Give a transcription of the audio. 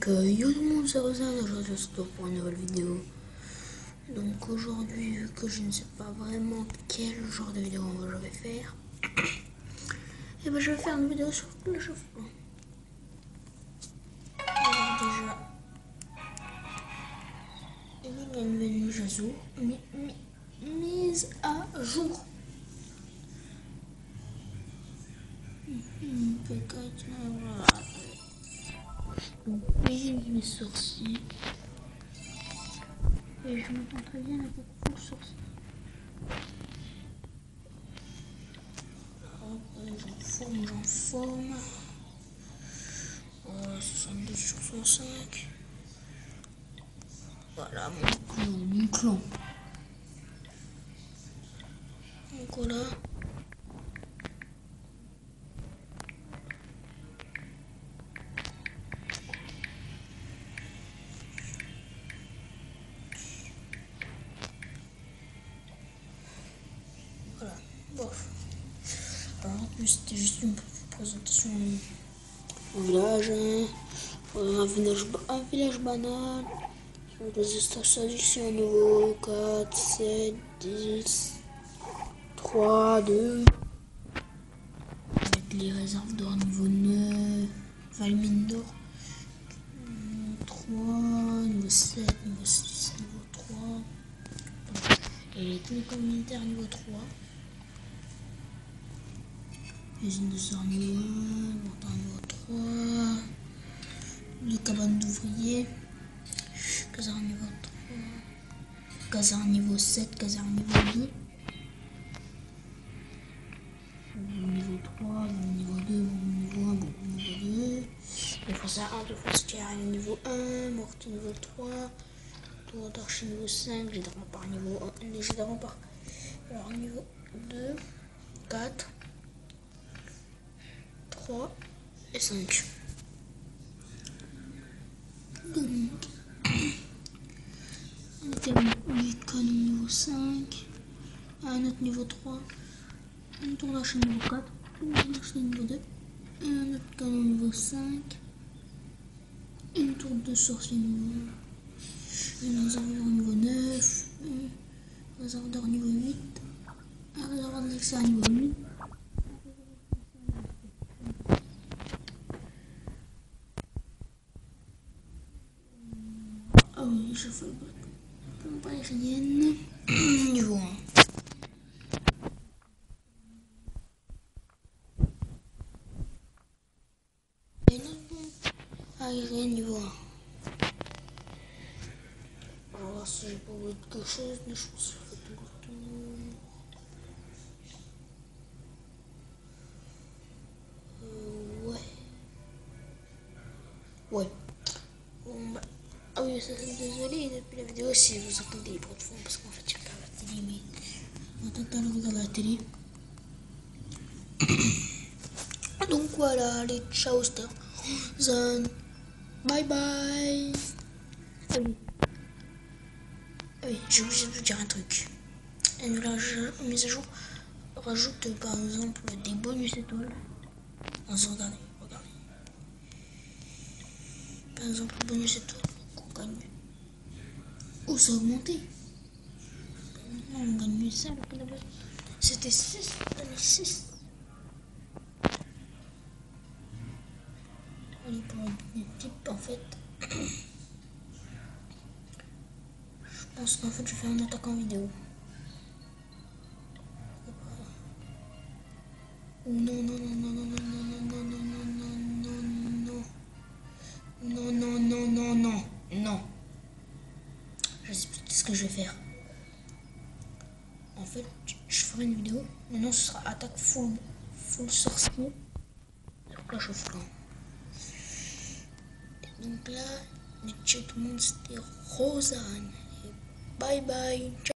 Yo tout le monde, c'est Rosanne, aujourd'hui on se retrouve pour une nouvelle vidéo. Donc aujourd'hui, vu que je ne sais pas vraiment quel genre de vidéo je vais faire, et ben je vais faire une vidéo sur Clash of Clans. Alors déjà, il y a une nouvelle mise à jour. Mise à jour. Peut-être, voilà. Donc, mes sourcils. Et je m'entends très bien avec le sourcil. J'en forme. Voilà, 62 sur 65. Voilà mon clan. Donc voilà. Voilà, bof. Alors en plus c'était juste une présentation au village, un village banal. Les stations niveau 4, 7, 10, 3, 2. Avec les réserves d'or niveau 9, enfin les mines d'or. 3, niveau 7, niveau 6, niveau 3. Et les tenues communautaires niveau 3. Usine de sort niveau 1, montagne niveau 3. Les cabanes d'ouvriers. Caserne niveau 3. Caserne niveau 7, caserne niveau 2. Niveau 3, niveau 2, niveau 1, niveau 2. Les forçats 1, deux forestières niveau 1, mortier niveau 3. Tour d'archer niveau 5, les remparts niveau 1, les jets de remparts. Alors niveau 2, 4, 3 et 5. Donc, un canon niveau 5, un autre niveau 3, une tour d'archer niveau 4, une tour d'archer niveau 2, un autre canon niveau 5, une tour de sorcier niveau 1, un réservoir niveau 9, un réservoir niveau 8, un réservoir d'élixir niveau 8. Ah oui, je fais pompe aérienne niveau 1. Et notre pompe aérienne niveau 1. On va voir si j'ai pas oublié quelque chose, mais je pense que je fais tout le tour. Ouais. Bon, bah. Ah oui, désolé depuis la vidéo si vous entendez les bruits de fond parce qu'en fait je regarde la télé, mais en total je regarde la télé. Donc voilà, allez, ciao, c'était Zan. Bye bye. Ah oui, j'ai oublié de vous dire un truc. Une mise à jour rajoute par exemple des bonus étoiles. Regardez. Par exemple, le bonus étoile qu'on gagne. Oh, ça a augmenté. Maintenant, on gagne mieux ça. C'était 6. On est 6. On est pour une type en fait. Je pense qu'en fait, je vais faire une attaque en vidéo. Oh non. Non. Je sais plus ce que je vais faire. En fait, je ferai une vidéo. Maintenant, ce sera attaque full sorcier sur Clash of Clans. Donc là, mais tout le monde, c'était Rosanne. Bye bye. Ciao.